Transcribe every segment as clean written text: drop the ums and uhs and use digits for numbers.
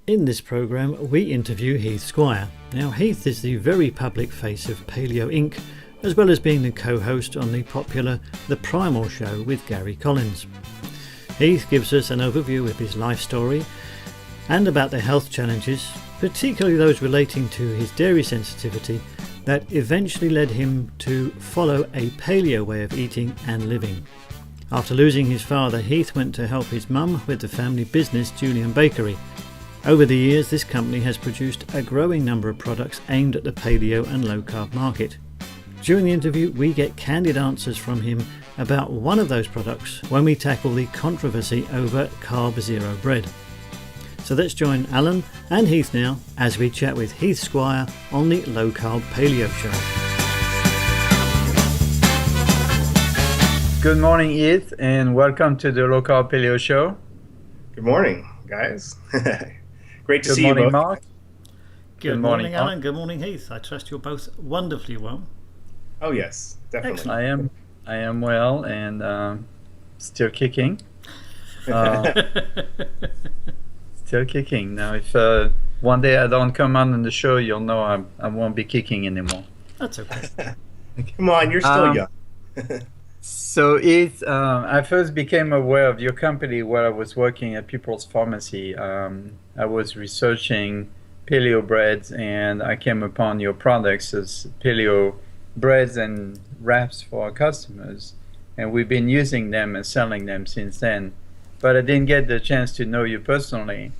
In this programme, we interview Heath Squier. Now, Heath is the very public face of Paleo Inc., as well as being the co-host on the popular The Primal show with Gary Collins. Heath gives us an overview of his life story and about the health challenges, particularly those relating to his dairy sensitivity, that eventually led him to follow a paleo way of eating and living. After losing his father, Heath went to help his mum with the family business Julian Bakery. Over the years, this company has produced a growing number of products aimed at the paleo and low-carb market. During the interview, we get candid answers from him about one of those products when we tackle the controversy over Carb Zero bread. So let's join Alain and Heath now as we chat with Heath Squier on the Low Carb Paleo Show. Good morning, Heath, and welcome to the Low Carb Paleo Show. Good morning, guys. Great to see you both. Good morning, Mark. Good morning, Alain. Good morning, Heath. I trust you're both wonderfully well. Oh yes, definitely. Excellent. I am well and still kicking. Still kicking. Now, if one day I don't come on the show, you'll know I won't be kicking anymore. That's okay. Come on, you're still young. So, Heath, I first became aware of your company while I was working at People's Pharmacy. I was researching paleo breads, and I came upon your products as paleo breads and wraps for our customers, and we've been using them and selling them since then. But I didn't get the chance to know you personally.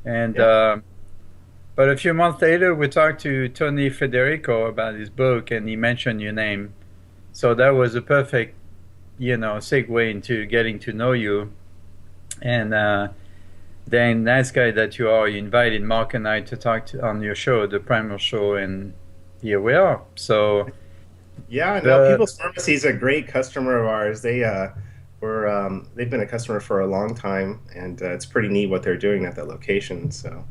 And but a few months later, we talked to Tony Federico about his book, and he mentioned your name. So that was a perfect, segue into getting to know you. And then, nice guy that you are, you invited Mark and I to talk on your show, the Primal show, and here we are. So yeah, no, People's Pharmacy is a great customer of ours. They've been a customer for a long time, and it's pretty neat what they're doing at that location. So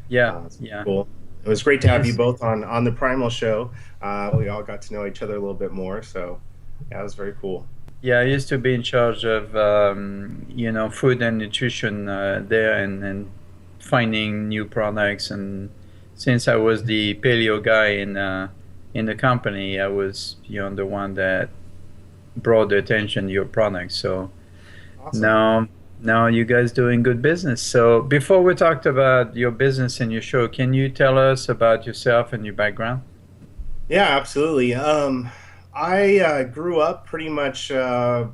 it's cool. It was great to have you both on the Primal show. We all got to know each other a little bit more, so yeah, it was very cool. Yeah, I used to be in charge of food and nutrition there, and finding new products. And since I was the paleo guy in the company, I was the one that brought the attention to your products. So awesome. Now you guys doing good business. So before we talked about your business and your show, can you tell us about yourself and your background? Yeah, absolutely. I grew up pretty much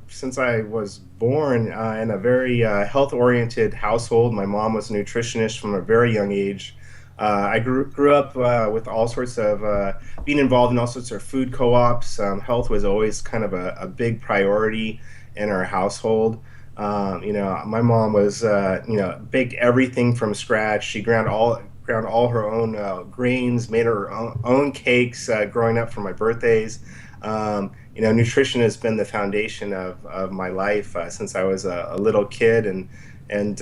since I was born in a very health-oriented household. My mom was a nutritionist from a very young age. I grew up with all sorts of being involved in all sorts of food co-ops. Health was always kind of a big priority in our household. My mom was baked everything from scratch. She ground all her own grains, made her own cakes growing up for my birthdays. Nutrition has been the foundation of my life since I was a little kid, and in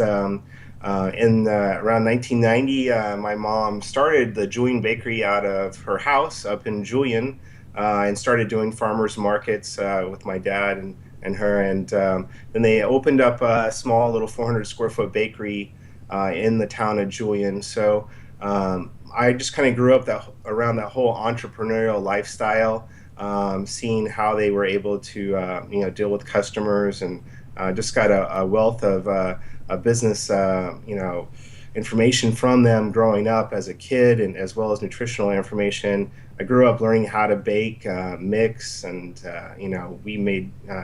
around 1990, my mom started the Julian Bakery out of her house up in Julian, and started doing farmers markets with my dad and her, and then they opened up a small little 400 square foot bakery in the town of Julian. So I just kind of grew up around that whole entrepreneurial lifestyle, seeing how they were able to deal with customers, and just got a wealth of a business information from them growing up as a kid, and as well as nutritional information. I grew up learning how to bake, mix, and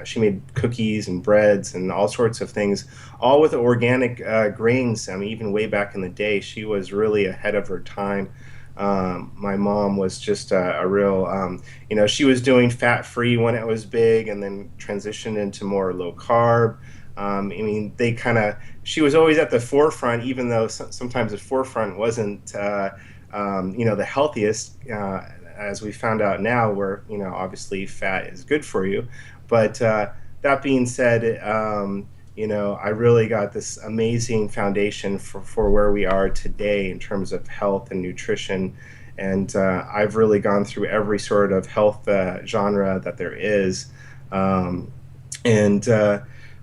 she made cookies and breads and all sorts of things, all with organic grains. I mean, even way back in the day, she was really ahead of her time. My mom was just a real, she was doing fat-free when it was big, and then transitioned into more low carb. She was always at the forefront, even though sometimes the forefront wasn't, the healthiest, as we found out now, where, obviously fat is good for you. But that being said, I really got this amazing foundation for where we are today in terms of health and nutrition. And I've really gone through every sort of health genre that there is.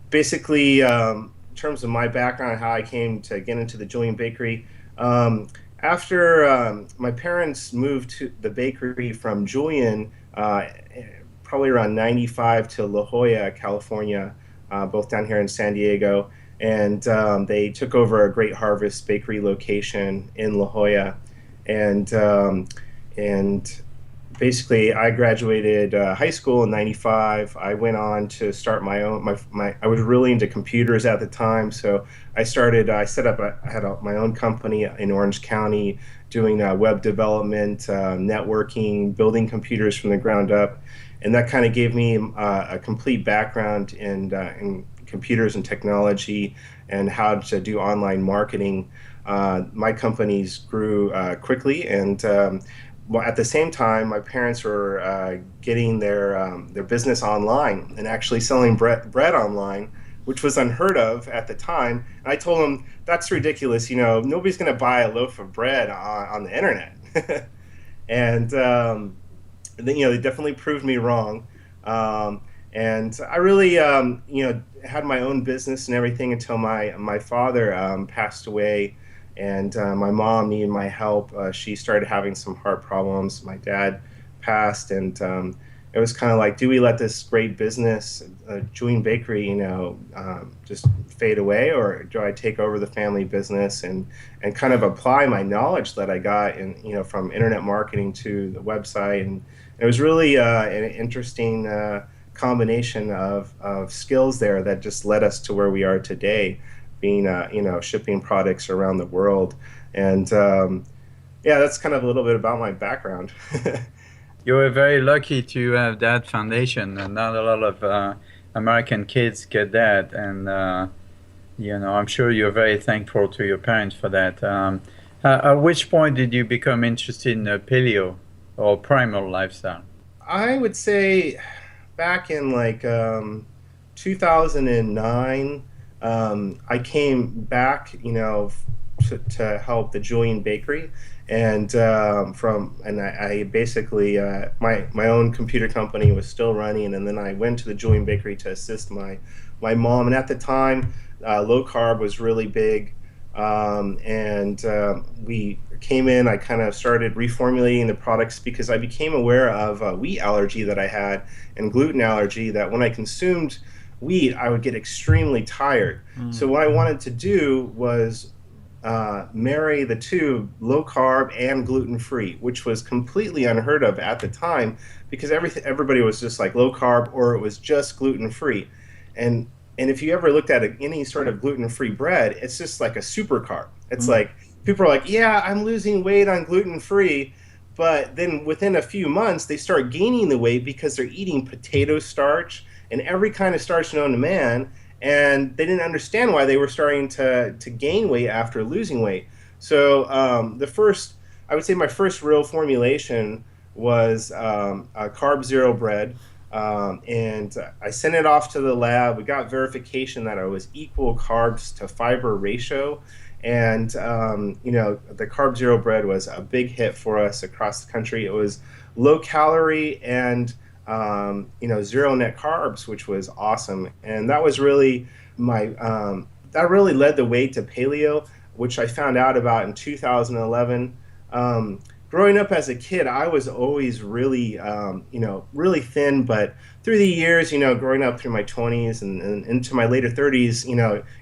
Basically, in terms of my background, how I came to get into the Julian Bakery, Um, after my parents moved to the bakery from Julian, probably around 95 to La Jolla, California, both down here in San Diego. And they took over a Great Harvest bakery location in La Jolla. And, and basically, I graduated high school in 95. I went on to start my own, I was really into computers at the time. So I set up, I had my own company in Orange County doing web development, networking, building computers from the ground up. And that kind of gave me a complete background in computers and technology and how to do online marketing. My companies grew quickly, and well, at the same time, my parents were getting their business online and actually selling bread online, which was unheard of at the time. And I told them, that's ridiculous. Nobody's going to buy a loaf of bread on the internet. And then, they definitely proved me wrong. And I really, had my own business and everything until my father passed away, and my mom needed my help. She started having some heart problems. My dad passed, and it was kind of like, do we let this great business, Julian Bakery, just fade away, or do I take over the family business and kind of apply my knowledge that I got from internet marketing to the website? And it was really an interesting combination of skills there that just led us to where we are today, being shipping products around the world. And that's kind of a little bit about my background. You were very lucky to have that foundation, and not a lot of American kids get that. And I'm sure you're very thankful to your parents for that. At which point did you become interested in paleo or primal lifestyle? I would say back in 2009, I came back, to help the Julian Bakery, and I basically my own computer company was still running, and then I went to the Julian Bakery to assist my mom. And at the time, low carb was really big, and we came in. I kind of started reformulating the products because I became aware of a wheat allergy that I had and gluten allergy, that when I consumed wheat, I would get extremely tired. So what I wanted to do was marry the two, low carb and gluten free, which was completely unheard of at the time, because everybody was just like low carb, or it was just gluten free. And if you ever looked at any sort of gluten free bread, it's just like a super carb. It's like, people are like, yeah, I'm losing weight on gluten free, but then within a few months they start gaining the weight because they're eating potato starch and every kind of starch known to man, and they didn't understand why they were starting to gain weight after losing weight. So I would say my first real formulation was a Carb Zero bread, and I sent it off to the lab. We got verification that I was equal carbs to fiber ratio, and the Carb Zero bread was a big hit for us across the country. It was low calorie and zero net carbs, which was awesome. And that was really that really led the way to paleo, which I found out about in 2011. Growing up as a kid, I was always really, really thin, but through the years, growing up through my 20s and into my later 30s,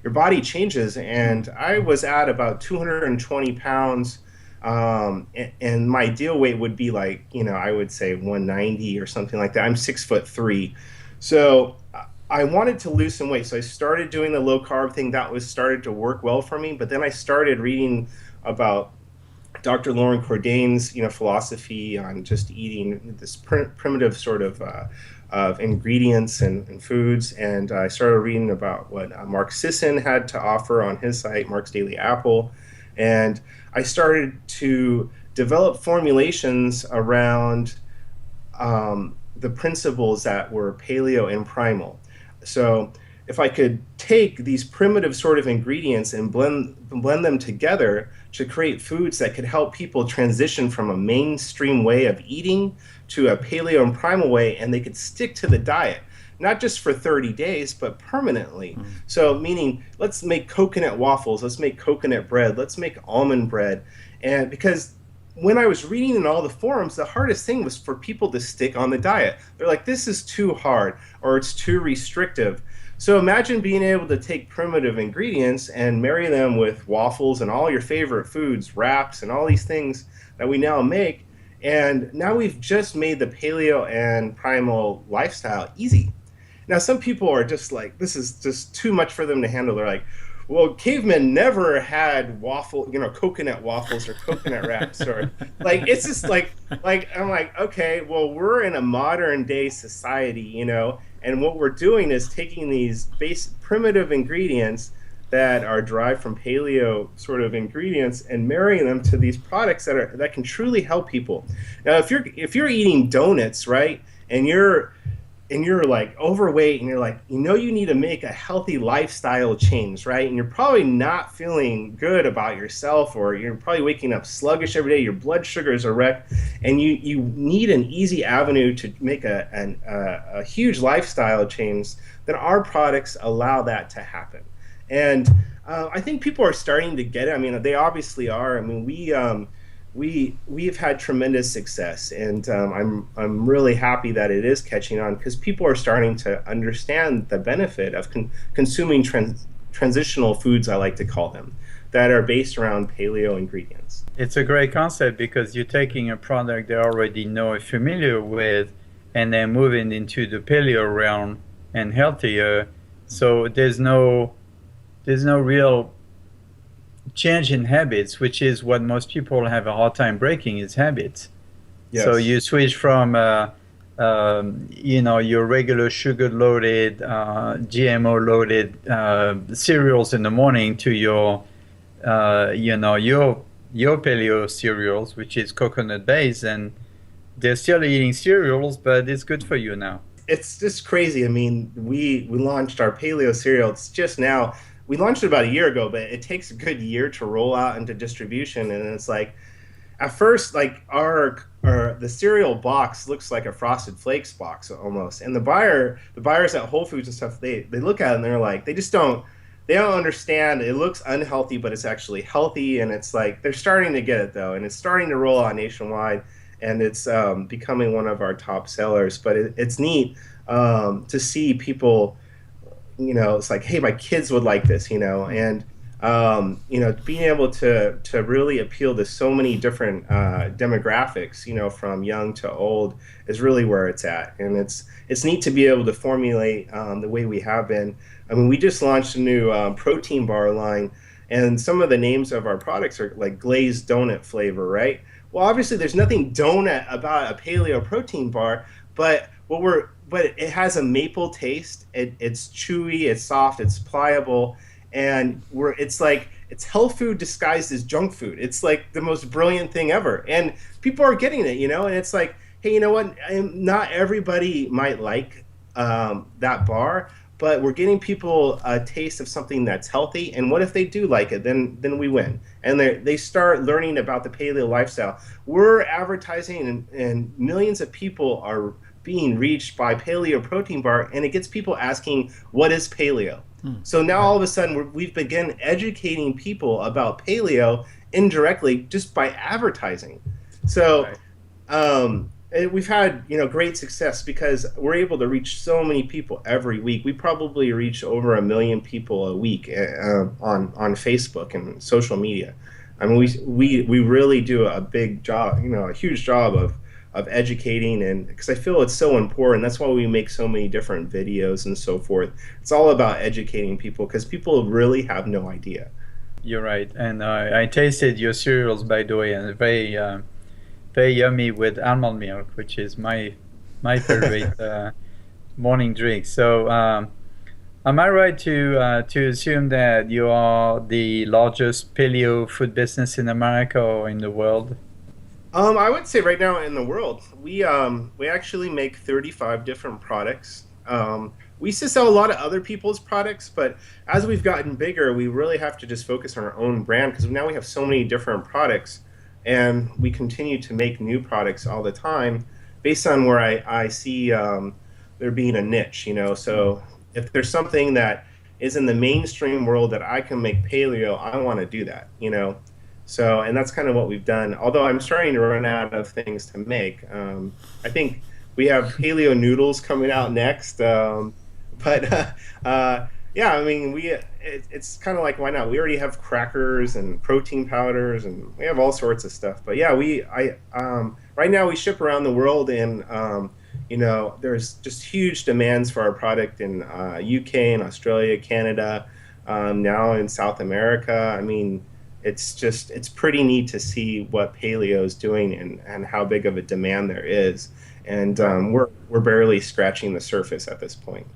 your body changes, and I was at about 220 pounds. And my ideal weight would be I would say 190 or something like that. I'm 6'3". So I wanted to lose some weight. So I started doing the low carb thing. That started to work well for me. But then I started reading about Dr. Lauren Cordain's, philosophy on just eating this primitive sort of ingredients and foods. And I started reading about what Mark Sisson had to offer on his site, Mark's Daily Apple. And I started to develop formulations around the principles that were paleo and primal. So if I could take these primitive sort of ingredients and blend them together to create foods that could help people transition from a mainstream way of eating to a paleo and primal way, and they could stick to the diet. not just for 30 days, but permanently. So meaning, let's make coconut waffles, let's make coconut bread, let's make almond bread. And because when I was reading in all the forums, the hardest thing was for people to stick on the diet. They're like, this is too hard, or it's too restrictive. So imagine being able to take primitive ingredients and marry them with waffles and all your favorite foods, wraps, and all these things that we now make. And now we've just made the paleo and primal lifestyle easy. Now, some people are just like, this is just too much for them to handle. They're like, well, cavemen never had coconut waffles or coconut wraps, or like, it's just like I'm like, okay, well, we're in a modern day society, and what we're doing is taking these primitive ingredients that are derived from paleo sort of ingredients and marrying them to these products that can truly help people. Now, if you're eating donuts, right, and you're like overweight and you're like, you need to make a healthy lifestyle change, right? And you're probably not feeling good about yourself, or you're probably waking up sluggish every day, your blood sugars are wrecked, and you need an easy avenue to make a huge lifestyle change, then our products allow that to happen. And I think people are starting to get it. I mean, they obviously are. I mean, we've had tremendous success, and I'm really happy that it is catching on, because people are starting to understand the benefit of consuming transitional foods, I like to call them, that are based around paleo ingredients. It's a great concept, because you're taking a product they already know and familiar with, and then moving into the paleo realm and healthier. So there's no real change in habits, which is what most people have a hard time breaking, is habits. Yes. So you switch from your regular sugar-loaded, GMO-loaded cereals in the morning to your paleo cereals, which is coconut-based, and they're still eating cereals, but it's good for you now. It's just crazy. I mean, we launched our paleo cereal. It's just now. We launched it about a year ago, but it takes a good year to roll out into distribution. And it's like, at first, like the cereal box looks like a Frosted Flakes box almost. And the buyers at Whole Foods and stuff, they look at it and they're like, they don't understand. It looks unhealthy, but it's actually healthy. And it's like, they're starting to get it though. And it's starting to roll out nationwide, and it's becoming one of our top sellers. But it's neat to see people, it's like, hey, my kids would like this, and being able to really appeal to so many different demographics, from young to old, is really where it's at. And it's neat to be able to formulate the way we have been. I mean, we just launched a new protein bar line, and some of the names of our products are like glazed donut flavor, right? Well, obviously there's nothing donut about a paleo protein bar, but it has a maple taste. It's chewy, it's soft, it's pliable, and it's health food disguised as junk food. It's like the most brilliant thing ever, and people are getting it, and it's like, hey, you know what? Not everybody might like that bar, but we're getting people a taste of something that's healthy. And what if they do like it? Then we win, and they start learning about the paleo lifestyle. We're advertising, and millions of people are being reached by paleo protein bar, and it gets people asking, what is paleo? So now all of a sudden we've begun educating people about paleo indirectly just by advertising. So we've had great success, because we're able to reach so many people every week. We probably reach over 1 million people a week on Facebook and social media. I mean, we really do a big job, a huge job of educating, and because I feel it's so important. That's why we make so many different videos and so forth. It's all about educating people, because people really have no idea. You're right. And I tasted your cereals, by the way, and very yummy with almond milk, which is my favorite morning drink. So am I right to assume that you are the largest paleo food business in America or in the world? I would say right now in the world, we actually make 35 different products. We used to sell a lot of other people's products, but as we've gotten bigger, we really have to just focus on our own brand, because now we have so many different products, and we continue to make new products all the time based on where I see there being a niche, So if there's something that is in the mainstream world that I can make paleo, I want to do that. So, and that's kind of what we've done. Although I'm starting to run out of things to make. I think we have paleo noodles coming out next. But yeah, I mean, it's kind of like, why not? We already have crackers and protein powders, and we have all sorts of stuff. But yeah, right now we ship around the world, and there's just huge demands for our product in UK and Australia, Canada, now in South America. I mean, it's pretty neat to see what paleo is doing and how big of a demand there is. And we're barely scratching the surface at this point.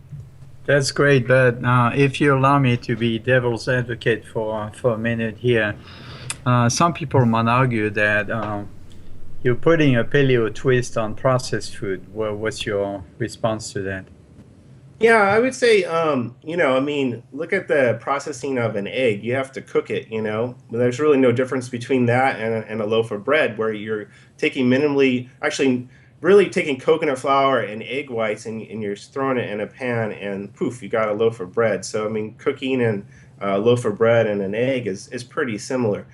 That's great, but if you allow me to be devil's advocate for a minute here, some people might argue that you're putting a paleo twist on processed food. Well, what's your response to that? Yeah, I would say, I mean, look at the processing of an egg. You have to cook it, There's really no difference between that and a loaf of bread, where you're taking really taking coconut flour and egg whites, and you're throwing it in a pan, and poof, you got a loaf of bread. So, I mean, cooking and a loaf of bread and an egg is pretty similar.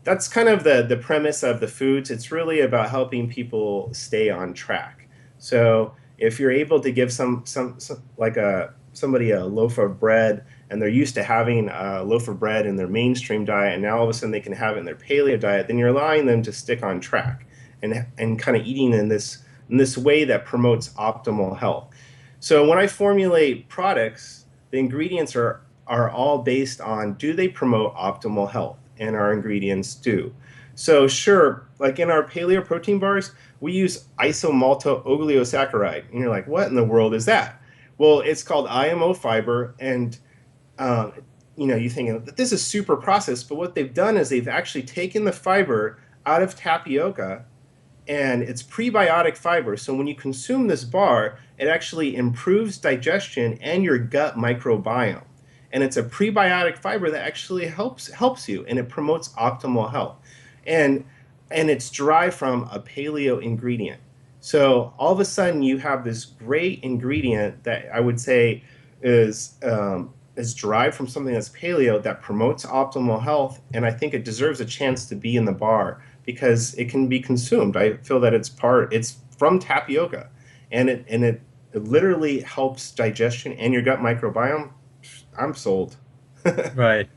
That's kind of the premise of the foods. It's really about helping people stay on track. So if you're able to give somebody a loaf of bread, and they're used to having a loaf of bread in their mainstream diet, and now all of a sudden they can have it in their paleo diet, then you're allowing them to stick on track and kind of eating in this way that promotes optimal health. So when I formulate products, the ingredients are all based on, do they promote optimal health? And our ingredients do. So sure, like in our paleo protein bars, we use isomalto-oligosaccharide. And you're like, what in the world is that? Well, it's called IMO fiber, and you're thinking that this is super processed, but what they've done is they've actually taken the fiber out of tapioca, and it's prebiotic fiber. So when you consume this bar, it actually improves digestion and your gut microbiome. And it's a prebiotic fiber that actually helps you, and it promotes optimal health. And it's derived from a paleo ingredient. So all of a sudden you have this great ingredient that I would say is derived from something that's paleo that promotes optimal health, and I think it deserves a chance to be in the bar because it can be consumed. I feel that it's from tapioca, and it literally helps digestion and your gut microbiome. I'm sold. Right.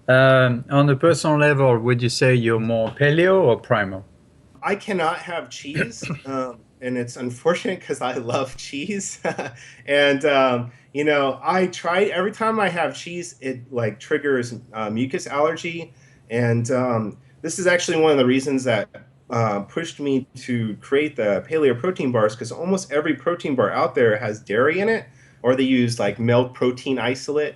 On a personal level, would you say you're more paleo or primal? I cannot have cheese, and it's unfortunate because I love cheese. And I try every time I have cheese, it like triggers mucus allergy, and this is actually one of the reasons that pushed me to create the paleo protein bars, because almost every protein bar out there has dairy in it, or they use like milk protein isolate.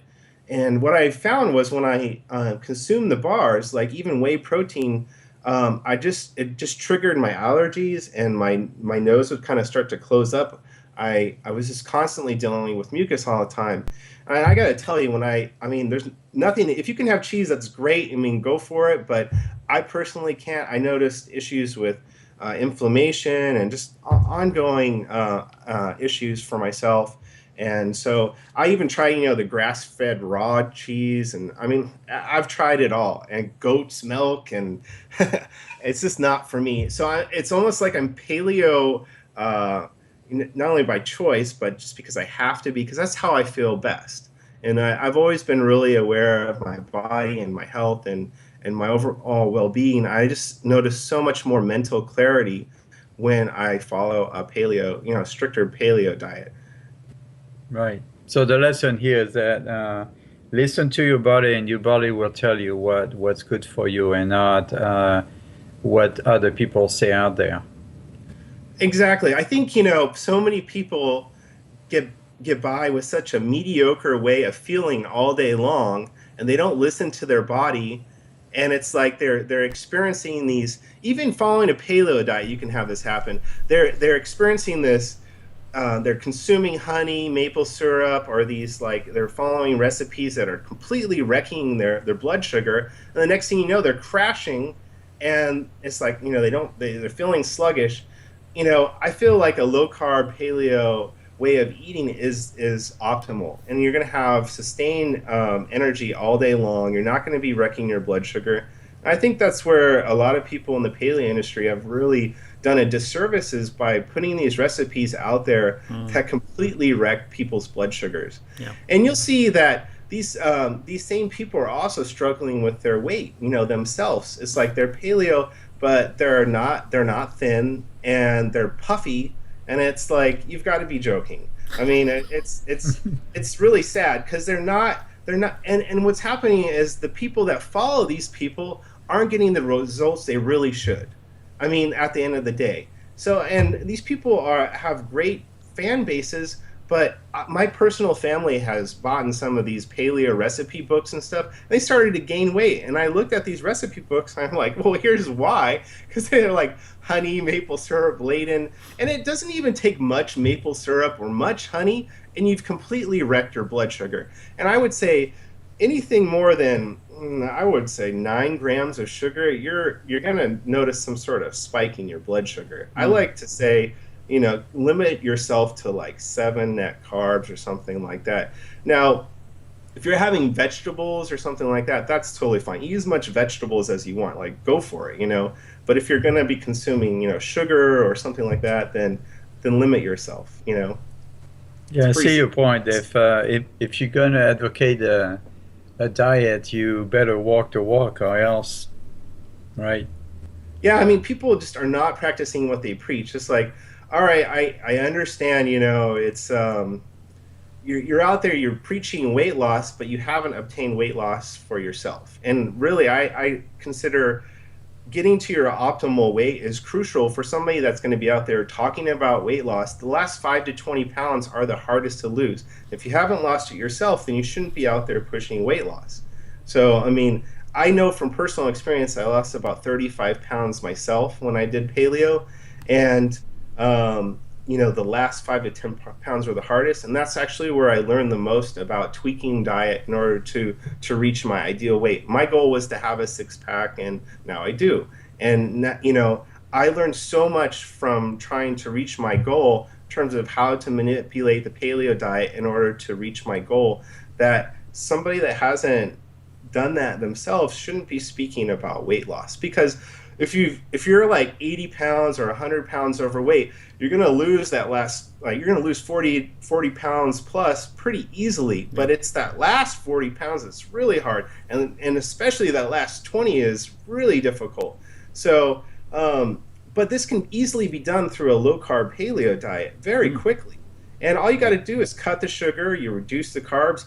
And what I found was when I consumed the bars, like even whey protein, it just triggered my allergies, and my nose would kind of start to close up. I was just constantly dealing with mucus all the time. And I got to tell you, there's nothing, if you can have cheese, that's great. I mean, go for it. But I personally can't. I noticed issues with inflammation and just ongoing issues for myself. And so I even tried, the grass-fed raw cheese, and I've tried it all, and goat's milk, and it's just not for me. So it's almost like I'm paleo, not only by choice, but just because I have to be, because that's how I feel best. And I've always been really aware of my body and my health and my overall well-being. I just notice so much more mental clarity when I follow a paleo, stricter paleo diet. Right. So the lesson here is that listen to your body, and your body will tell you what's good for you, and not what other people say out there. Exactly. I think, so many people get by with such a mediocre way of feeling all day long, and they don't listen to their body. And it's like they're experiencing these, even following a paleo diet, you can have this happen. They're experiencing this. They're consuming honey, maple syrup, or they're following recipes that are completely wrecking their blood sugar. And the next thing you know, they're crashing, and it's like, they're feeling sluggish. I feel like a low carb paleo way of eating is optimal, and you're going to have sustained energy all day long. You're not going to be wrecking your blood sugar. I think that's where a lot of people in the paleo industry have really done a disservice, is by putting these recipes out there that completely wreck people's blood sugars. Yeah. And you'll see that these same people are also struggling with their weight, themselves. It's like they're paleo, but they're not thin, and they're puffy, and it's like, you've got to be joking. I mean, it's really sad, because and what's happening is the people that follow these people aren't getting the results they really should. I mean, at the end of the day. So, and these people have great fan bases, but my personal family has bought in some of these paleo recipe books and stuff. They started to gain weight, and I looked at these recipe books, and I'm like, well, here's why. Because they're like honey, maple syrup laden, and it doesn't even take much maple syrup or much honey, and you've completely wrecked your blood sugar. And I would say anything more than, I would say 9 grams of sugar, you're going to notice some sort of spike in your blood sugar. I like to say, limit yourself to like 7 net carbs or something like that. Now, if you're having vegetables or something like that, that's totally fine. Eat as much vegetables as you want, like go for it, But if you're going to be consuming, sugar or something like that, then limit yourself, Yeah, I see your point. If you're going to advocate a diet, you better walk the walk, or else, right? Yeah, I mean, people just are not practicing what they preach. It's like, all right, I understand, it's you're out there, you're preaching weight loss, but you haven't obtained weight loss for yourself. And really, I consider getting to your optimal weight is crucial for somebody that's going to be out there talking about weight loss. The last 5 to 20 pounds are the hardest to lose. If you haven't lost it yourself, then you shouldn't be out there pushing weight loss. So, I mean, I know from personal experience, I lost about 35 pounds myself when I did paleo. And, the last 5 to 10 pounds were the hardest. And that's actually where I learned the most about tweaking diet in order to reach my ideal weight. My goal was to have a 6-pack, and now I do. And, I learned so much from trying to reach my goal in terms of how to manipulate the paleo diet in order to reach my goal, that somebody that hasn't done that themselves shouldn't be speaking about weight loss. Because if you're like 80 pounds or 100 pounds overweight, you're going to lose you're going to lose 40 pounds plus pretty easily. But it's that last 40 pounds that's really hard. And especially that last 20 is really difficult. So, but this can easily be done through a low carb paleo diet very quickly. And all you got to do is cut the sugar, you reduce the carbs,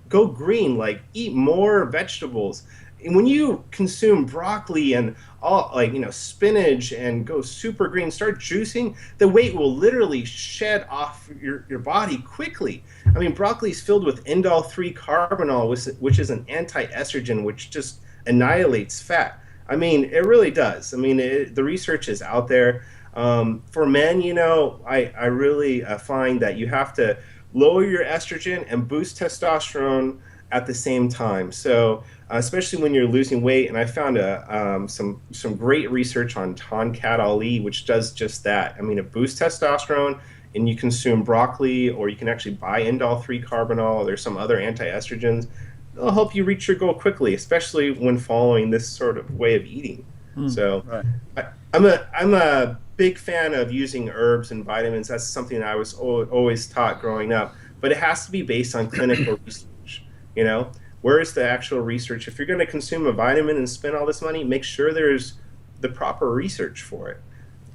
go green, like eat more vegetables. And when you consume broccoli and all, spinach, and go super green, start juicing, the weight will literally shed off your body quickly. I mean, broccoli is filled with indole-3 carbinol, which is an anti-estrogen, which just annihilates fat. I mean, it really does. I mean, the research is out there. For men, I really find that you have to lower your estrogen and boost testosterone at the same time. So especially when you're losing weight, and I found some great research on Tonkat Ali, which does just that. I mean, it boosts testosterone, and you consume broccoli, or you can actually buy indole-3 carbinol. There's some other anti-estrogens. They'll help you reach your goal quickly, especially when following this sort of way of eating. So right. I'm a big fan of using herbs and vitamins. That's something that I was always taught growing up, but it has to be based on clinical research. Where is the actual research? If you're going to consume a vitamin and spend all this money, make sure there's the proper research for it.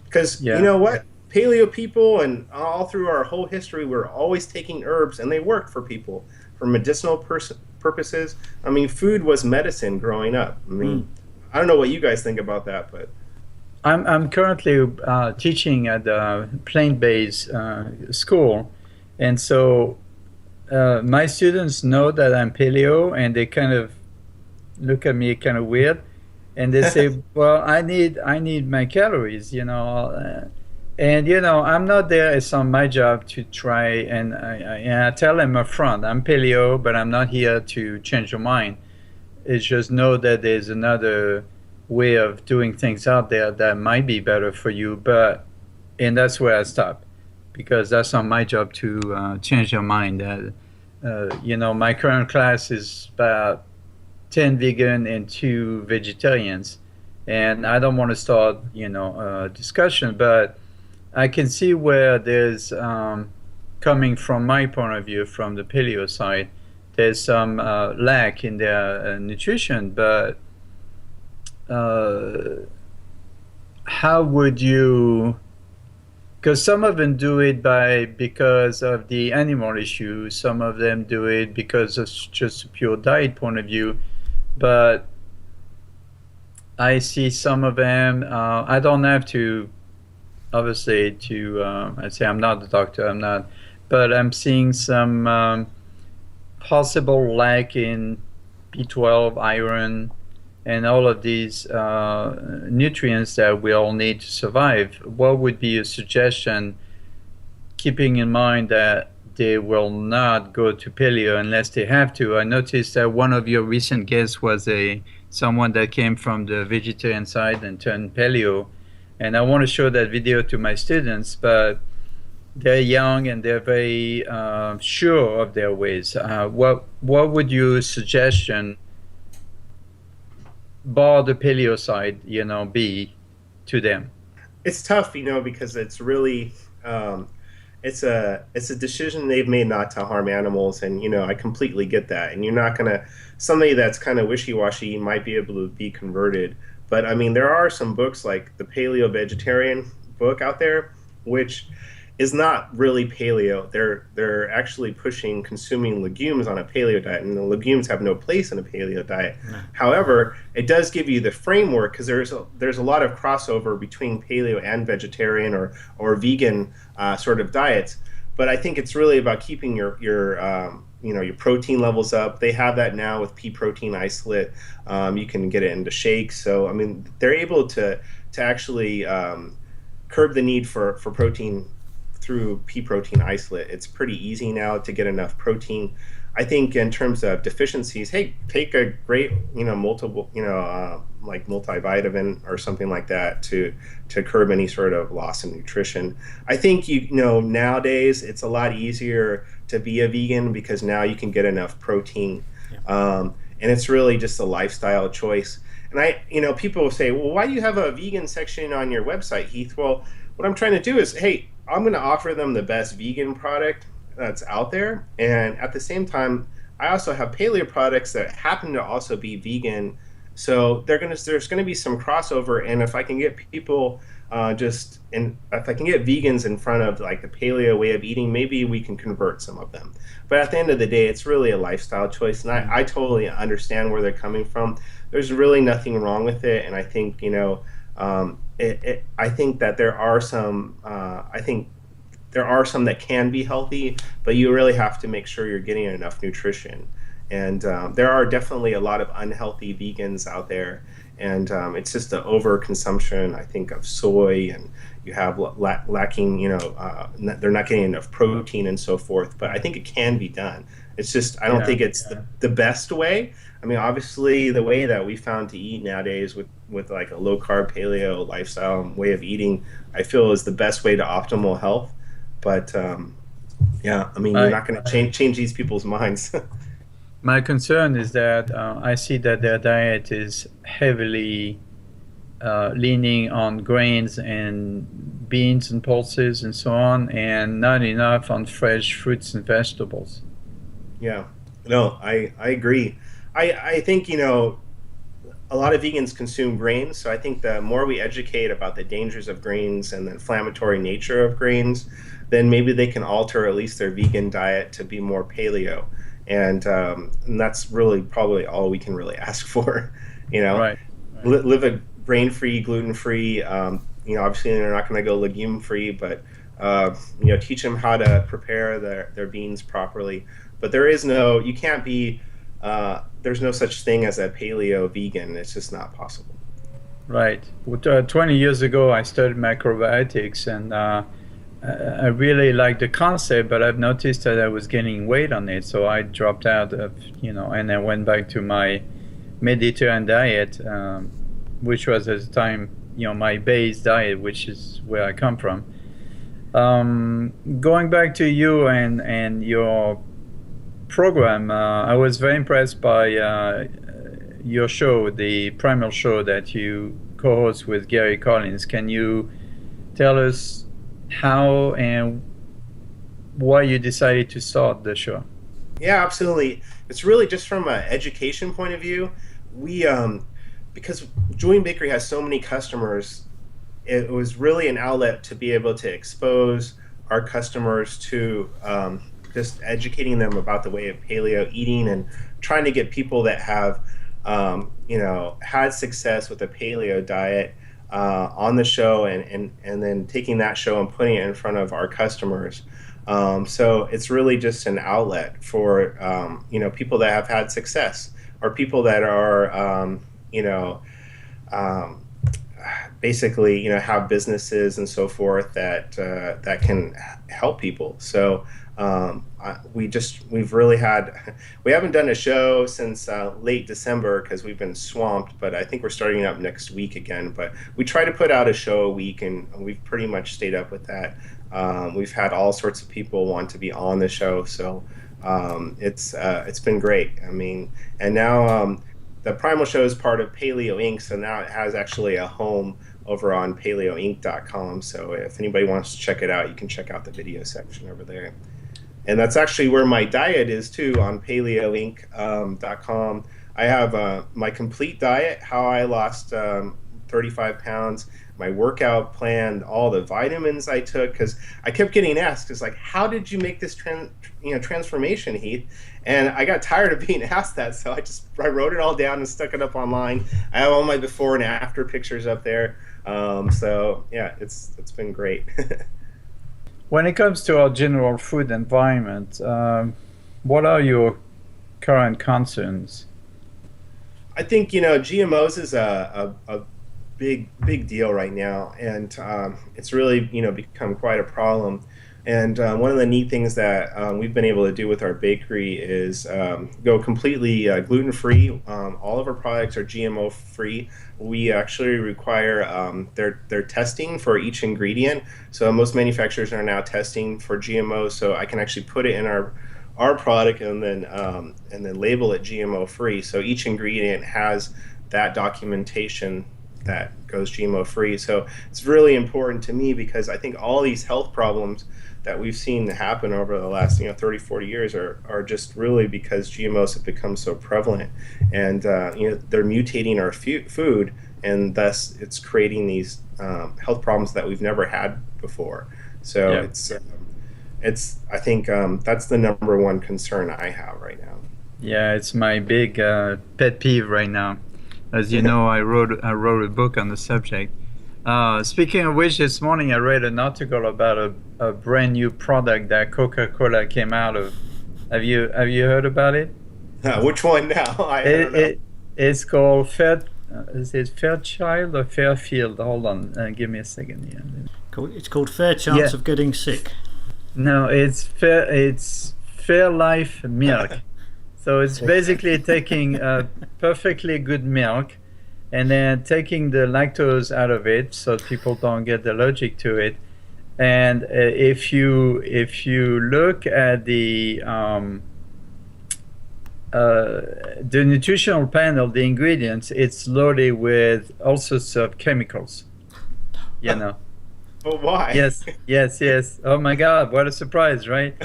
Because you know what? Paleo people, and all through our whole history, we're always taking herbs, and they work for people for medicinal purposes. I mean, food was medicine growing up. I mean, I don't know what you guys think about that, but I'm currently teaching at a plant-based school, and so my students know that I'm paleo, and they kind of look at me kind of weird, and they say, "Well, I need my calories, and I'm not there. It's on my job to try, and I tell them up front, I'm paleo, but I'm not here to change your mind. It's just know that there's another way of doing things out there that might be better for you, but and that's where I stopped, because that's not my job to change their mind. My current class is about 10 vegan and 2 vegetarians, and I don't want to start, a discussion, but I can see where there's, coming from my point of view, from the paleo side, there's some lack in their nutrition, but how would you, because some of them do it because of the animal issue, some of them do it because of just a pure diet point of view, but I see some of them, I don't have to, obviously, I'd say I'm not a doctor, but I'm seeing some possible lack in B12, iron, and all of these nutrients that we all need to survive. What would be a suggestion, keeping in mind that they will not go to paleo unless they have to? I noticed that one of your recent guests was someone that came from the vegetarian side and turned paleo, and I want to show that video to my students, but they're young and they're very sure of their ways. What would your suggestion, bar the paleo side, be to them? It's tough, because it's really it's a decision they've made not to harm animals, and I completely get that. And you're not gonna, somebody that's kind of wishy-washy might be able to be converted. But I mean, there are some books like the Paleo Vegetarian book out there, which is not really paleo. They're actually pushing consuming legumes on a paleo diet, and the legumes have no place in a paleo diet. No. However, it does give you the framework, because there's a lot of crossover between paleo and vegetarian or vegan sort of diets. But I think it's really about keeping your protein levels up. They have that now with pea protein isolate. You can get it into shakes. So I mean, they're able to actually curb the need for protein through pea protein isolate. It's pretty easy now to get enough protein. I think in terms of deficiencies, hey, take a great, multiple, like multivitamin or something like that to curb any sort of loss in nutrition. I think, nowadays it's a lot easier to be a vegan because now you can get enough protein. Yeah. And it's really just a lifestyle choice. And people will say, well, why do you have a vegan section on your website, Heath? Well, what I'm trying to do is, hey, I'm going to offer them the best vegan product that's out there, and at the same time, I also have paleo products that happen to also be vegan. So there's going to be some crossover, and if I can get people if I can get vegans in front of like the paleo way of eating, maybe we can convert some of them. But at the end of the day, it's really a lifestyle choice, and I totally understand where they're coming from. There's really nothing wrong with it, and I think I think that there are some. There are some that can be healthy, but you really have to make sure you're getting enough nutrition. And there are definitely a lot of unhealthy vegans out there, and it's just the overconsumption, I think, of soy, and you have lacking, they're not getting enough protein and so forth. But I think it can be done. It's just I don't think it's the best way. I mean, obviously, the way that we found to eat nowadays with like a low carb paleo lifestyle way of eating, I feel is the best way to optimal health. But I mean, you're not going to change these people's minds. My concern is that I see that their diet is heavily leaning on grains and beans and pulses and so on, and not enough on fresh fruits and vegetables. Yeah, no, I agree. I think, a lot of vegans consume grains, so I think the more we educate about the dangers of grains and the inflammatory nature of grains, then maybe they can alter at least their vegan diet to be more paleo. And that's really probably all we can really ask for, Right. Live a grain-free, gluten-free, obviously they're not going to go legume-free, but, teach them how to prepare their beans properly. But there's no such thing as a paleo vegan. It's just not possible. Right. 20 years ago, I studied macrobiotics, and I really liked the concept, but I've noticed that I was gaining weight on it, so I dropped out of, and I went back to my Mediterranean diet, which was at the time, my base diet, which is where I come from. Going back to you and your program, I was very impressed by your show, the Primal show that you co-host with Gary Collins. Can you tell us how and why you decided to start the show? Yeah, absolutely. It's really just from an education point of view. We, because Julian Bakery has so many customers, it was really an outlet to be able to expose our customers to just educating them about the way of paleo eating and trying to get people that have, had success with a paleo diet on the show and then taking that show and putting it in front of our customers. So it's really just an outlet for, people that have had success or people that are, basically, have businesses and so forth that can help people. So we haven't done a show since late December because we've been swamped, but I think we're starting up next week again. But we try to put out a show a week, and we've pretty much stayed up with that. We've had all sorts of people want to be on the show, so it's been great. I mean, and now the Primal show is part of Paleo Inc., so now it has actually a home over on paleoinc.com. So if anybody wants to check it out, you can check out the video section over there. And that's actually where my diet is too, on paleoinc.com. I have my complete diet, how I lost 35 pounds, my workout plan, all the vitamins I took, because I kept getting asked, it's like, how did you make this transformation, Heath? And I got tired of being asked that, so I wrote it all down and stuck it up online. I have all my before and after pictures up there. So yeah, it's been great. When it comes to our general food environment, what are your current concerns? I think GMOs is a big deal right now, and it's really become quite a problem. And one of the neat things that we've been able to do with our bakery is go completely gluten-free. All of our products are GMO-free. We actually require their testing for each ingredient. So most manufacturers are now testing for GMOs. So I can actually put it in our product and then label it GMO-free. So each ingredient has that documentation that goes GMO-free. So it's really important to me because I think all these health problems that we've seen happen over the last 30, 40 years are just really because GMOs have become so prevalent, and they're mutating our food, and thus it's creating these health problems that we've never had before. So yeah. It's I think that's the number one concern I have right now. Yeah, it's my big pet peeve right now. As you know, I wrote a book on the subject. Speaking of which, this morning I read an article about a brand new product that Coca-Cola came out of. Have you heard about it? Which one now? I don't know. It's called is it Fairchild or Fairfield? Hold on, give me a second here. It's called Fair Chance of Getting Sick. No, it's Fairlife Milk. So it's basically taking perfectly good milk and then taking the lactose out of it so people don't get allergic to it. And if you look at the nutritional panel, the ingredients, it's loaded with all sorts of chemicals. But why? Yes. Oh my God, what a surprise, right?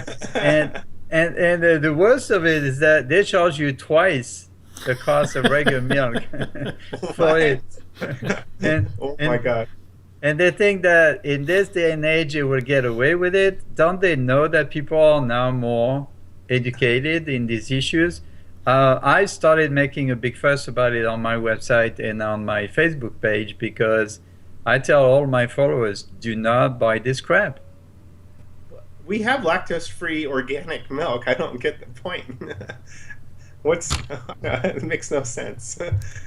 And the worst of it is that they charge you twice the cost of regular milk for it. My God. And they think that in this day and age it will get away with it. Don't they know that people are now more educated in these issues? I started making a big fuss about it on my website and on my Facebook page because I tell all my followers, do not buy this crap. We have lactose-free organic milk. I don't get the point. It makes no sense.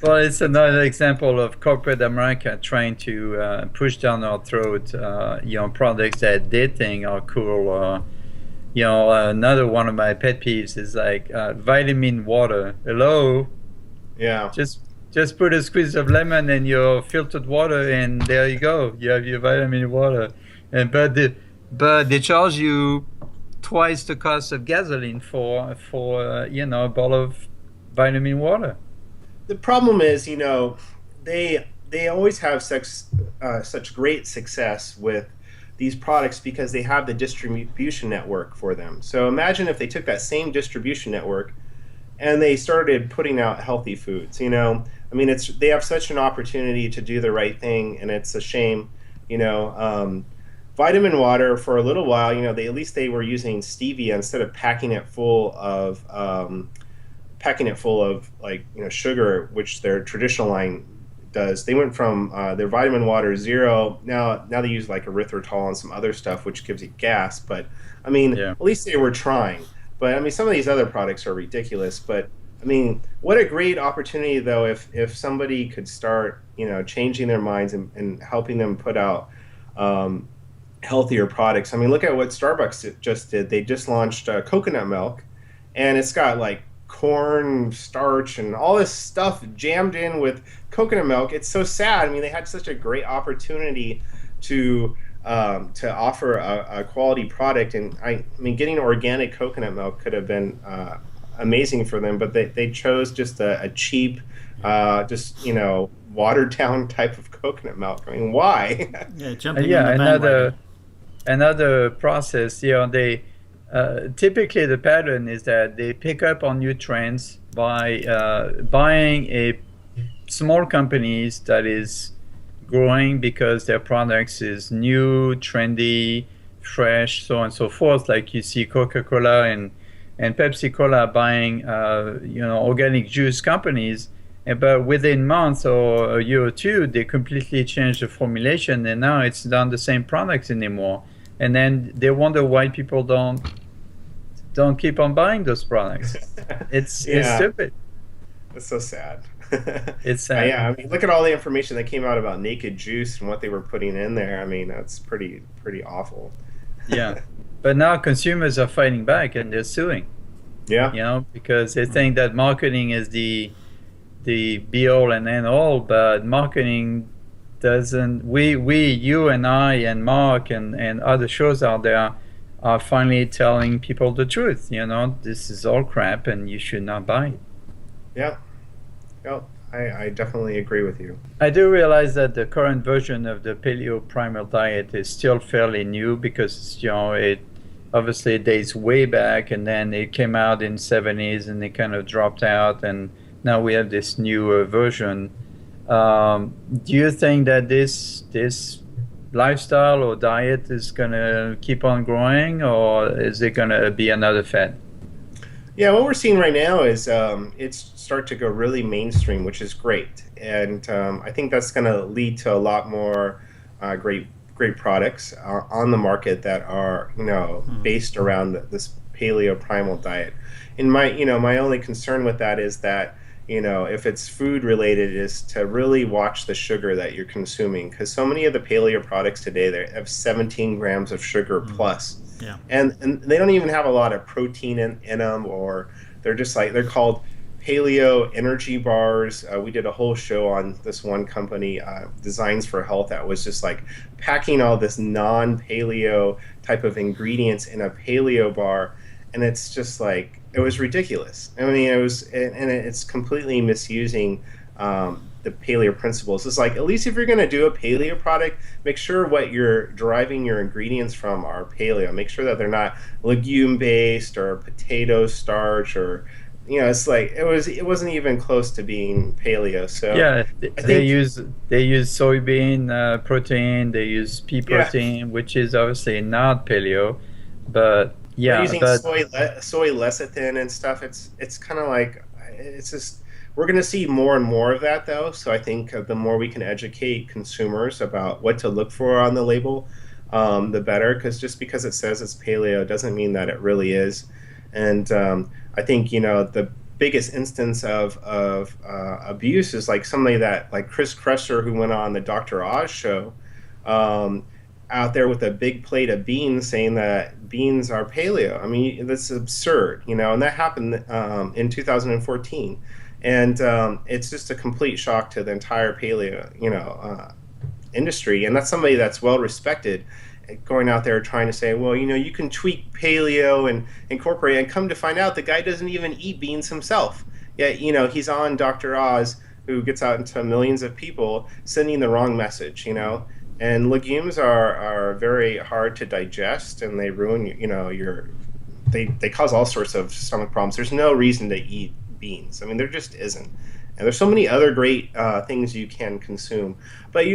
Well, it's another example of corporate America trying to push down our throat, products that they think are cool. Another one of my pet peeves is like vitamin water. Hello. Yeah. Just put a squeeze of lemon in your filtered water, and there you go. You have your vitamin water. But but they charge you twice the cost of gasoline for a bottle of vitamin water. The problem is, they always have such great success with these products because they have the distribution network for them. So imagine if they took that same distribution network and they started putting out healthy foods. I mean, they have such an opportunity to do the right thing, and it's a shame. Vitamin water for a little while, they were using stevia instead of packing it full of like sugar, which their traditional line does. They went from their vitamin water zero. Now they use like erythritol and some other stuff, which gives you gas. But I mean, Yeah. at least they were trying. But I mean, some of these other products are ridiculous. But I mean, what a great opportunity though if somebody could start changing their minds and helping them put out healthier products. I mean, look at what Starbucks just did. They just launched coconut milk, and it's got like corn starch and all this stuff jammed in with coconut milk. It's so sad. I mean, they had such a great opportunity to offer a quality product, and I mean, getting organic coconut milk could have been amazing for them, but they chose just a cheap, watered down type of coconut milk. I mean, why? Yeah, jumping on the bandwagon. Another process. They typically the pattern is that they pick up on new trends by buying a small companies that is growing because their products is new, trendy, fresh, so on and so forth. Like you see Coca-Cola and Pepsi-Cola buying organic juice companies, but within months or a year or two, they completely change the formulation, and now it's not the same products anymore. And then they wonder why people don't keep on buying those products. It's stupid. It's so sad. It's sad. Yeah, I mean, look at all the information that came out about naked juice and what they were putting in there. I mean, that's pretty awful. Yeah, but now consumers are fighting back and they're suing. Yeah. Because they think that marketing is the be all and end all, but marketing doesn't. You and I and Mark and other shows out there are finally telling people the truth. This is all crap and you should not buy it. Yeah. Yep. I definitely agree with you. I do realize that the current version of the Paleo Primal diet is still fairly new because it obviously dates way back, and then it came out in the 70s and it kind of dropped out, and now we have this newer version. Do you think that this lifestyle or diet is going to keep on growing, or is it going to be another fad? Yeah, what we're seeing right now is it's start to go really mainstream, which is great, and I think that's going to lead to a lot more great products on the market that are based around this Paleo Primal diet. And my only concern with that is that if it's food related, is to really watch the sugar that you're consuming, because so many of the paleo products today, they have 17 grams of sugar plus. Yeah. And they don't even have a lot of protein in them, or they're just like, they're called paleo energy bars. We did a whole show on this one company, Designs for Health, that was just like packing all this non-paleo type of ingredients in a paleo bar, and it's just like, it was ridiculous. I mean, it's completely misusing the paleo principles. It's like, at least if you're going to do a paleo product, make sure what you're deriving your ingredients from are paleo. Make sure that they're not legume based or potato starch, or it's like it wasn't even close to being paleo. So yeah, they use soybean protein, they use pea protein, which is obviously not paleo, but yeah, using soy lecithin and stuff. It's kind of like, it's just, we're going to see more and more of that though. So I think the more we can educate consumers about what to look for on the label, the better. Because just because it says it's paleo doesn't mean that it really is. And I think the biggest instance of abuse is like somebody like Chris Kresser, who went on the Dr. Oz show, out there with a big plate of beans, saying that beans are paleo. I mean, that's absurd, and that happened in 2014, and it's just a complete shock to the entire paleo, industry, and that's somebody that's well respected, going out there trying to say, well, you can tweak paleo and incorporate, and come to find out the guy doesn't even eat beans himself. Yet, he's on Dr. Oz, who gets out into millions of people, sending the wrong message, And legumes are very hard to digest, and they ruin, they cause all sorts of stomach problems. There's no reason to eat beans. I mean, there just isn't. And there's so many other great things you can consume. But,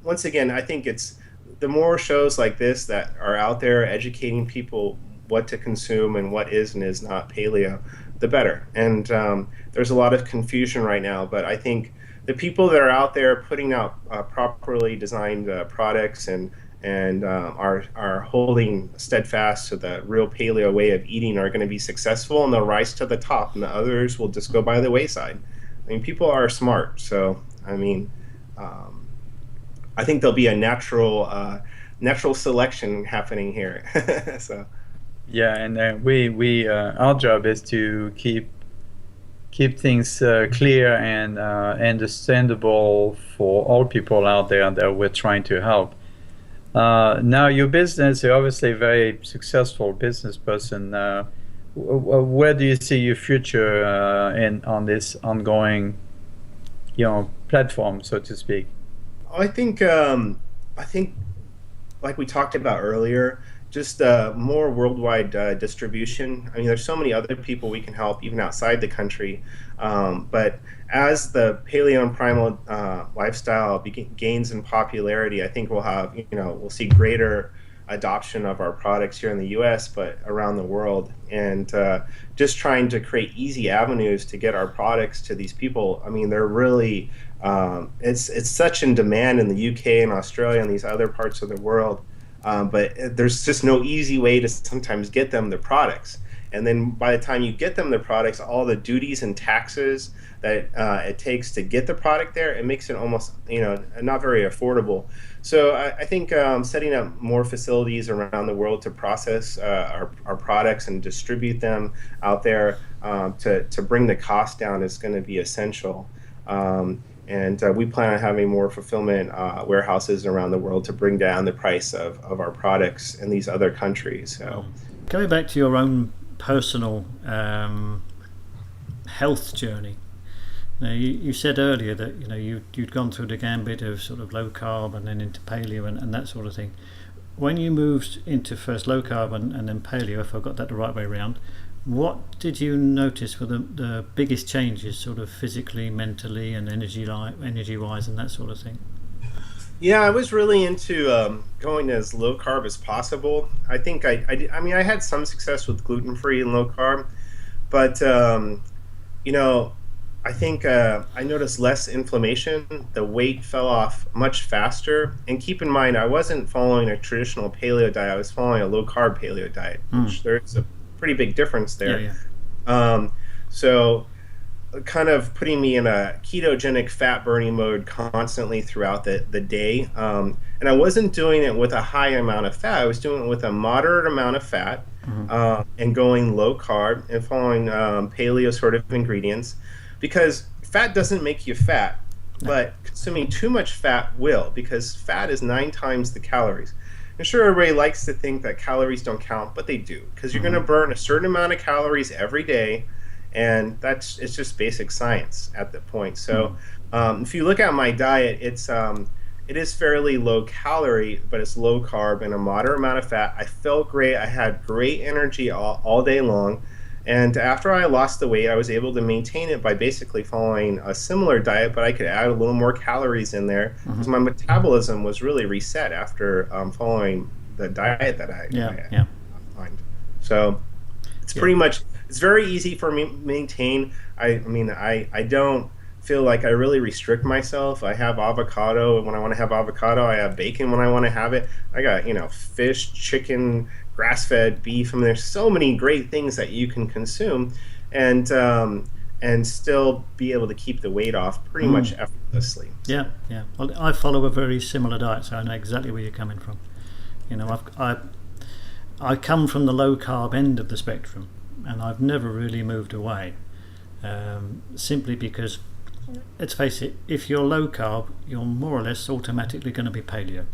once again, I think it's the more shows like this that are out there educating people what to consume and what is and is not paleo, the better. And there's a lot of confusion right now, but I think the people that are out there putting out properly designed products and are holding steadfast to the real paleo way of eating are going to be successful, and they'll rise to the top, and the others will just go by the wayside. I mean, people are smart, so I think there'll be a natural selection happening here. So. Yeah, and we our job is to keep things clear and understandable for all people out there that we're trying to help. Now, your business, you're obviously a very successful business person. Where do you see your future on this ongoing, platform, so to speak? I think like we talked about earlier, just more worldwide distribution. I mean, there's so many other people we can help, even outside the country. But as the paleo and primal lifestyle gains in popularity, I think we'll see greater adoption of our products here in the U.S., but around the world. And just trying to create easy avenues to get our products to these people. I mean, they're really it's such in demand in the UK and Australia and these other parts of the world. But there's just no easy way to sometimes get them the products. And then by the time you get them the products, all the duties and taxes that it takes to get the product there, it makes it almost, not very affordable. So I think setting up more facilities around the world to process our products and distribute them out there to bring the cost down is going to be essential. And we plan on having more fulfillment warehouses around the world to bring down the price of our products in these other countries. So, going back to your own personal health journey, now you said earlier that you'd gone through the gambit of sort of low carb and then into paleo and that sort of thing. When you moved into first low carb and then paleo, if I got that the right way around, what did you notice were the biggest changes, sort of physically, mentally, and energy-wise, and that sort of thing? Yeah, I was really into going as low carb as possible. I think I had some success with gluten-free and low carb, but I think I noticed less inflammation. The weight fell off much faster. And keep in mind, I wasn't following a traditional paleo diet. I was following a low carb paleo diet, which there's a pretty big difference there. Yeah. So kind of putting me in a ketogenic fat burning mode constantly throughout the day. And I wasn't doing it with a high amount of fat. I was doing it with a moderate amount of fat and going low carb and following paleo sort of ingredients, because fat doesn't make you fat, but consuming too much fat will, because fat is 9 times the calories. I'm sure everybody likes to think that calories don't count, but they do, because you're going to burn a certain amount of calories every day, and it's just basic science at that point. So if you look at my diet, it is fairly low calorie, but it's low carb and a moderate amount of fat. I felt great. I had great energy all day long. And after I lost the weight, I was able to maintain it by basically following a similar diet, but I could add a little more calories in there because my metabolism was really reset after following the diet that I find. So it's pretty much, it's very easy for me to maintain. I don't feel like I really restrict myself. I have avocado when I want to have avocado. I have bacon when I want to have it. I got, fish, chicken, grass-fed beef. I mean, there's so many great things that you can consume and still be able to keep the weight off pretty much effortlessly. Yeah. Well, I follow a very similar diet, so I know exactly where you're coming from. I come from the low carb end of the spectrum, and I've never really moved away, simply because, let's face it, if you're low carb, you're more or less automatically going to be paleo.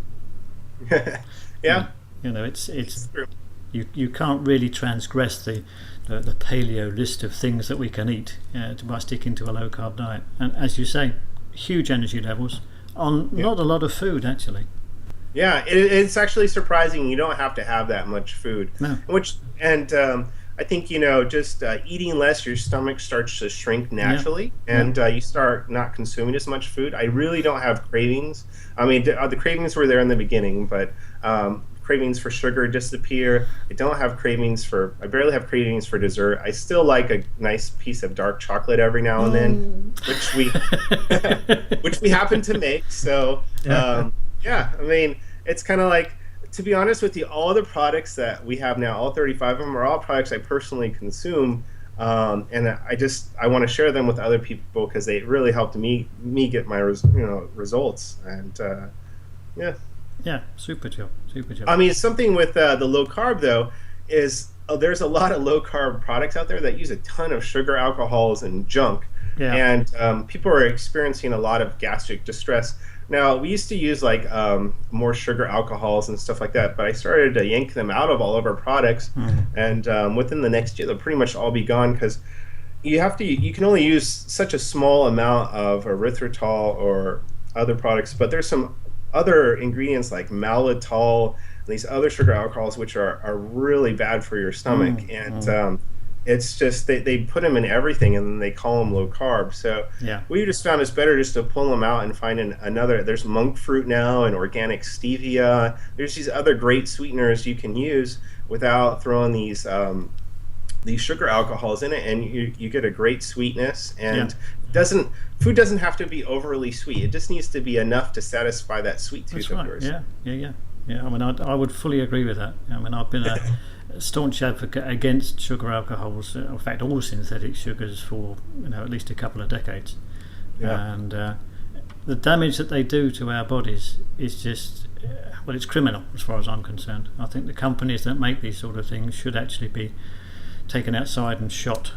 Yeah. You know, it's True. you can't really transgress the paleo list of things that we can eat by sticking to a low carb diet. And as you say, huge energy levels on not a lot of food actually. Yeah, it's actually surprising you don't have to have that much food. No. I think, just eating less, your stomach starts to shrink naturally, and you start not consuming as much food. I really don't have cravings. I mean, the cravings were there in the beginning, but cravings for sugar disappear. I barely have cravings for dessert. I still like a nice piece of dark chocolate every now and then, which we happen to make. So, I mean, it's kind of like, to be honest with you, all the products that we have now, all 35 of them, are all products I personally consume, and I want to share them with other people because they really helped me get my results. And super job. I mean, something with the low carb though is there's a lot of low carb products out there that use a ton of sugar, alcohols, and junk, and people are experiencing a lot of gastric distress. Now, we used to use like more sugar alcohols and stuff like that, but I started to yank them out of all of our products, and within the next year, they'll pretty much all be gone because you can only use such a small amount of erythritol or other products, but there's some other ingredients like maltitol and these other sugar alcohols which are really bad for your stomach, and it's just they put them in everything and then they call them low carb. So we just found it's better just to pull them out and find another. There's monk fruit now and organic stevia. There's these other great sweeteners you can use without throwing these sugar alcohols in it, and you get a great sweetness. And food doesn't have to be overly sweet. It just needs to be enough to satisfy that sweet tooth of yours. Yeah. I mean, I would fully agree with that. I mean, I've been a staunch advocate against sugar alcohols, in fact all synthetic sugars, for at least a couple of decades, and the damage that they do to our bodies is just it's criminal as far as I'm concerned. I think the companies that make these sort of things should actually be taken outside and shot,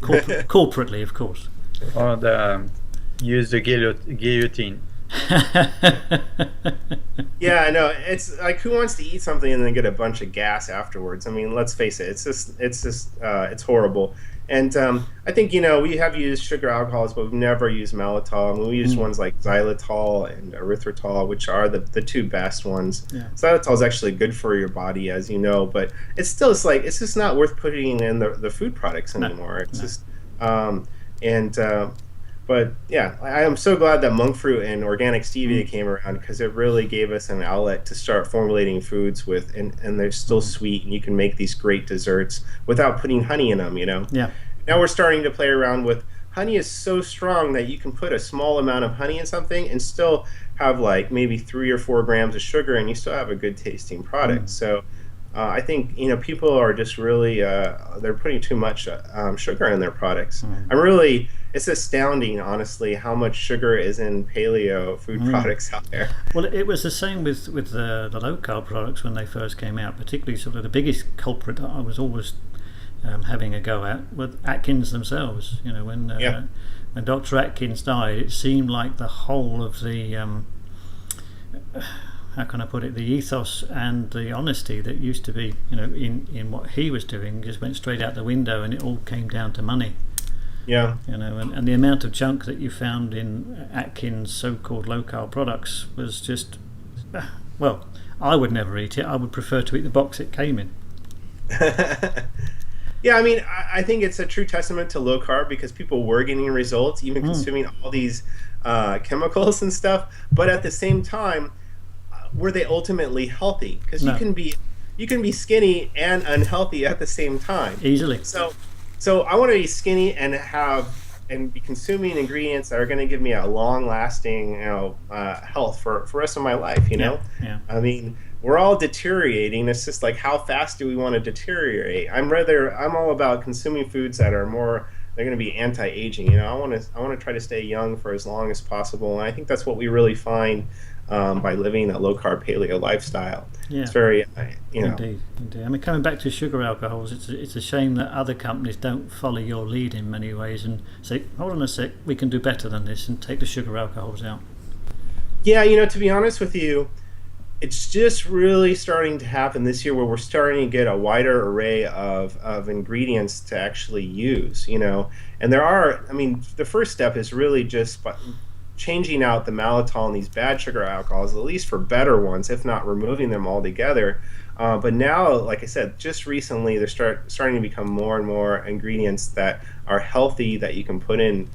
corporately, of course, or use the guillotine. Yeah, I know. It's like, who wants to eat something and then get a bunch of gas afterwards? I mean, let's face it. It's horrible. And I think we have used sugar alcohols, but we've never used maltitol. I mean, we use ones like xylitol and erythritol, which are the two best ones. Xylitol is actually good for your body, as you know, but it's just not worth putting in the food products anymore. But yeah, I am so glad that monk fruit and organic stevia came around, because it really gave us an outlet to start formulating foods with, and they're still sweet, and you can make these great desserts without putting honey in them, Yeah. Now we're starting to play around with honey. Is so strong that you can put a small amount of honey in something and still have like maybe 3 or 4 grams of sugar, and you still have a good tasting product. So I think people are just really they're putting too much sugar in their products. It's astounding, honestly, how much sugar is in paleo food products out there. Well, it was the same with the low carb products when they first came out. Particularly, sort of the biggest culprit that I was always having a go at with Atkins themselves. When Dr. Atkins died, it seemed like the whole of the how can I put it, the ethos and the honesty that used to be in what he was doing just went straight out the window, and it all came down to money. And the amount of junk that you found in Atkins' so-called low-carb products was just, well, I would never eat it. I would prefer to eat the box it came in. Yeah, I mean, I think it's a true testament to low carb, because people were getting results, even consuming all these chemicals and stuff. But at the same time, were they ultimately healthy? Because you can be skinny and unhealthy at the same time. Easily. So I want to be skinny and be consuming ingredients that are going to give me a long-lasting, health for the rest of my life. Yeah. I mean, we're all deteriorating. It's just like, how fast do we want to deteriorate? I'm all about consuming foods that are more. They're going to be anti-aging. I want to try to stay young for as long as possible, and I think that's what we really find by living a low-carb paleo lifestyle. Yeah. It's very, Indeed. I mean, coming back to sugar alcohols, it's a shame that other companies don't follow your lead in many ways and say, hold on a sec, we can do better than this, and take the sugar alcohols out. Yeah, to be honest with you, it's just really starting to happen this year, where we're starting to get a wider array of ingredients to actually use, and there are, I mean, the first step is really just changing out the maltitol and these bad sugar alcohols, at least for better ones, if not removing them altogether. But now, like I said, just recently, they're starting to become more and more ingredients that are healthy that you can put in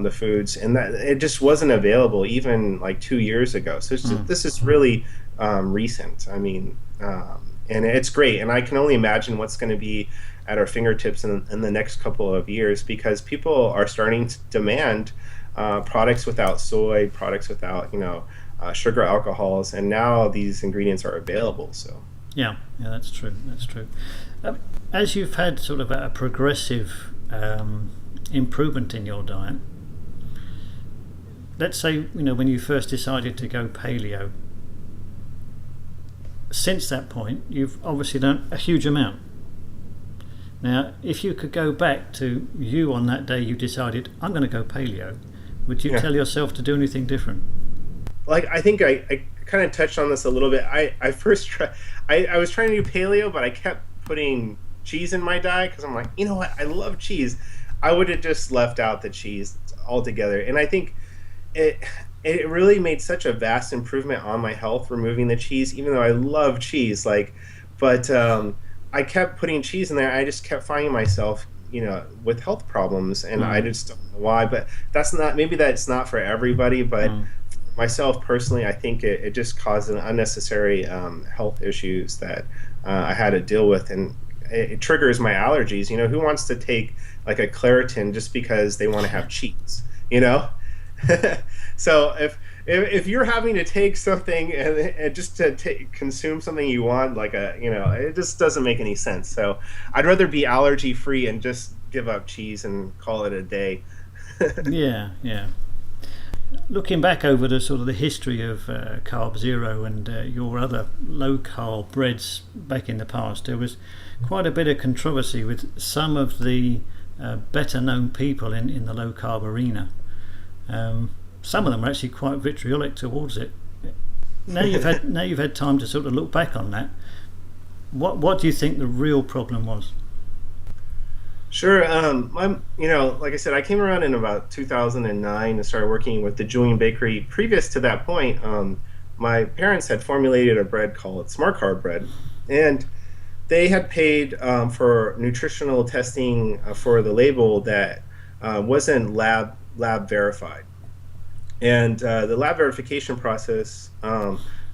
the foods, and that it just wasn't available even like 2 years ago. So this is really recent. I mean, and it's great. And I can only imagine what's going to be at our fingertips in the next couple of years, because people are starting to demand products without soy, products without sugar alcohols, and now these ingredients are available. So yeah, that's true. That's true. As you've had sort of a progressive improvement in your diet, let's say when you first decided to go paleo, since that point you've obviously done a huge amount. Now, if you could go back to you on that day you decided, I'm going to go paleo, would you tell yourself to do anything different? Like, I think I kind of touched on this a little bit. I was trying to do paleo, but I kept putting cheese in my diet because I'm like, you know what, I love cheese. I would have just left out the cheese altogether. And I think it really made such a vast improvement on my health, removing the cheese, even though I love cheese. But I kept putting cheese in there. I just kept finding myself, with health problems, and I just don't know why. But maybe that's not for everybody, but for myself personally, I think it just caused an unnecessary health issues that I had to deal with, and it triggers my allergies. Who wants to take like a Claritin just because they want to have cheese? So if you're having to take something and just to consume something you want, like it just doesn't make any sense. So I'd rather be allergy free and just give up cheese and call it a day. Yeah. Looking back over the sort of the history of Carb Zero and your other low carb breads back in the past, there was quite a bit of controversy with some of the better known people in the low carb arena. Some of them are actually quite vitriolic towards it. Now you've had time to sort of look back on that. What do you think the real problem was? Sure. Like I said, I came around in about 2009 and started working with the Julian Bakery. Previous to that point, my parents had formulated a bread called Smart Carb bread, and they had paid for nutritional testing for the label that wasn't lab verified. And the lab verification process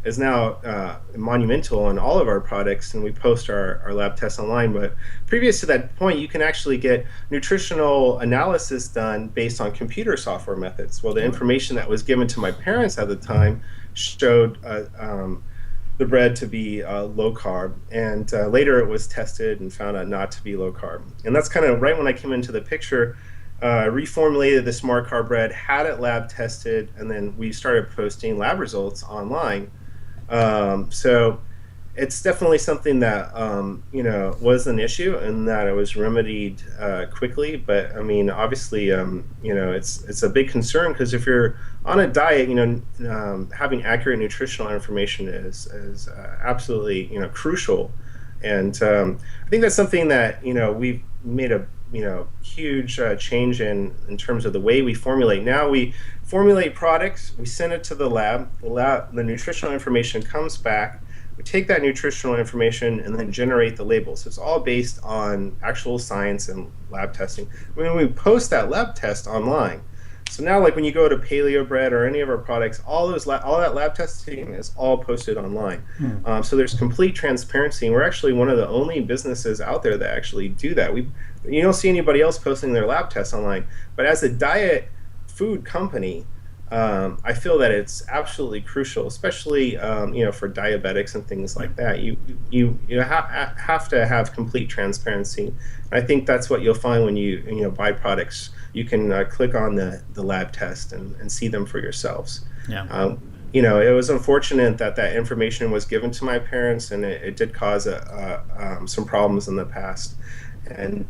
is now monumental on all of our products, and we post our lab tests online. But previous to that point, you can actually get nutritional analysis done based on computer software methods. Well, the information that was given to my parents at the time showed the bread to be low carb, and later it was tested and found out not to be low carb. And that's kind of right when I came into the picture. Reformulated the Smart Carb bread, had it lab tested, and then we started posting lab results online. So it's definitely something that was an issue, and that it was remedied quickly. But I mean, obviously, it's a big concern, because if you're on a diet, having accurate nutritional information is absolutely crucial. And I think that's something that we've made a huge change in terms of the way we formulate. Now we formulate products, we send it to the lab. The nutritional information comes back. We take that nutritional information and then generate the labels. So it's all based on actual science and lab testing. When we post that lab test online, so now, like when you go to Paleo Bread or any of our products, all that lab testing is all posted online. So there's complete transparency, and we're actually one of the only businesses out there that actually do that. You don't see anybody else posting their lab tests online. But as a diet food company, I feel that it's absolutely crucial, especially for diabetics and things like that. You have to have complete transparency. I think that's what you'll find when you buy products. You can click on the lab test and see them for yourselves. Yeah. It was unfortunate that information was given to my parents, and it did cause some problems in the past. And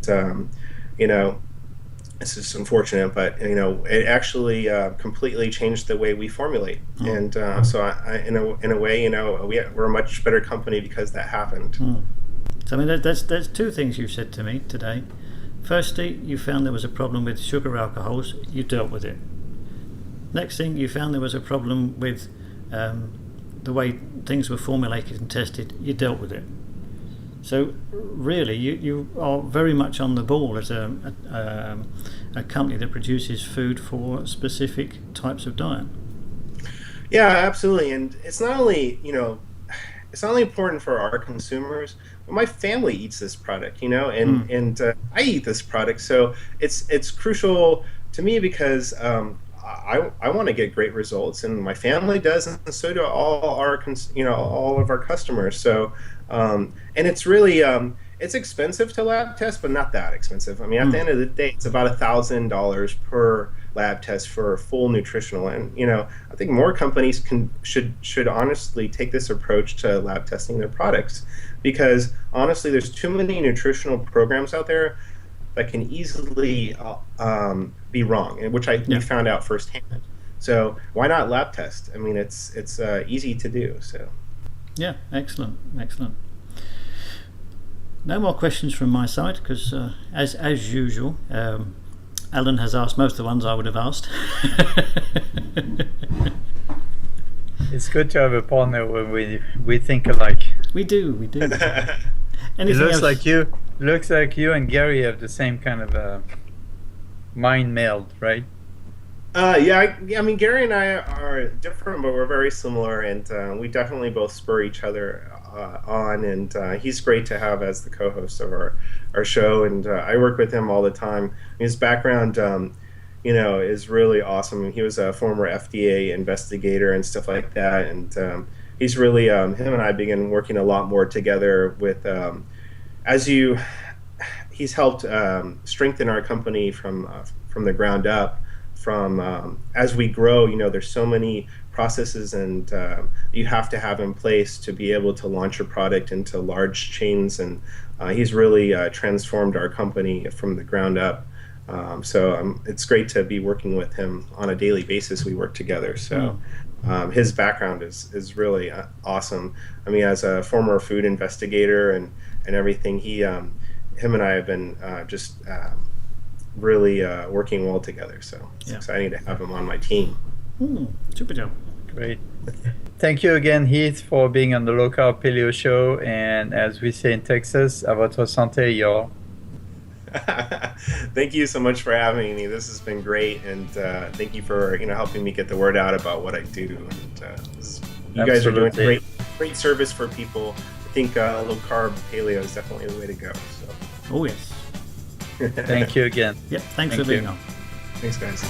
It's just unfortunate, but it actually completely changed the way we formulate, and so in a way, we're a much better company because that happened. So I mean, there's two things you said to me today. Firstly, you found there was a problem with sugar alcohols. You dealt with it. Next thing, you found there was a problem with the way things were formulated and tested. You dealt with it. So really, you are very much on the ball as a company that produces food for specific types of diet. Yeah, absolutely. And it's not only important for our consumers, but my family eats this product, and I eat this product. So it's crucial to me because I want to get great results, and my family does, and so do all of our customers. So and it's really it's expensive to lab test, but not that expensive. I mean, at the end of the day, it's about $1,000 per lab test for full nutritional. And I think more companies should honestly take this approach to lab testing their products, because honestly, there's too many nutritional programs out there that can easily be wrong, which we found out firsthand. So why not lab test? I mean, it's easy to do. So yeah, excellent. No more questions from my side, because as usual, Alain has asked most of the ones I would have asked. It's good to have a partner where we think alike. We do. It looks like you and Gary have the same kind of mind meld, right? Yeah, I mean, Gary and I are different, but we're very similar, and we definitely both spur each other on, and he's great to have as the co-host of our show, and I work with him all the time. His background, is really awesome. He was a former FDA investigator and stuff like that, and he's really, him and I began working a lot more together with, he's helped strengthen our company from the ground up. As we grow, there's so many processes and you have to have in place to be able to launch a product into large chains, and he's really transformed our company from the ground up. So it's great to be working with him on a daily basis. We work together. So his background is really awesome. I mean, as a former food investigator and everything, him and I have been really working well together. So it's exciting to have him on my team. Super job. Great. Thank you again, Heath, for being on the Low Carb Paleo Show. And as we say in Texas, à votre santé, y'all. Thank you so much for having me. This has been great, and thank you for helping me get the word out about what I do. And you guys are doing great service for people. I think low carb paleo is definitely the way to go. So. Oh yes. Thank you again. Yep. Thanks for being on. Thanks, guys.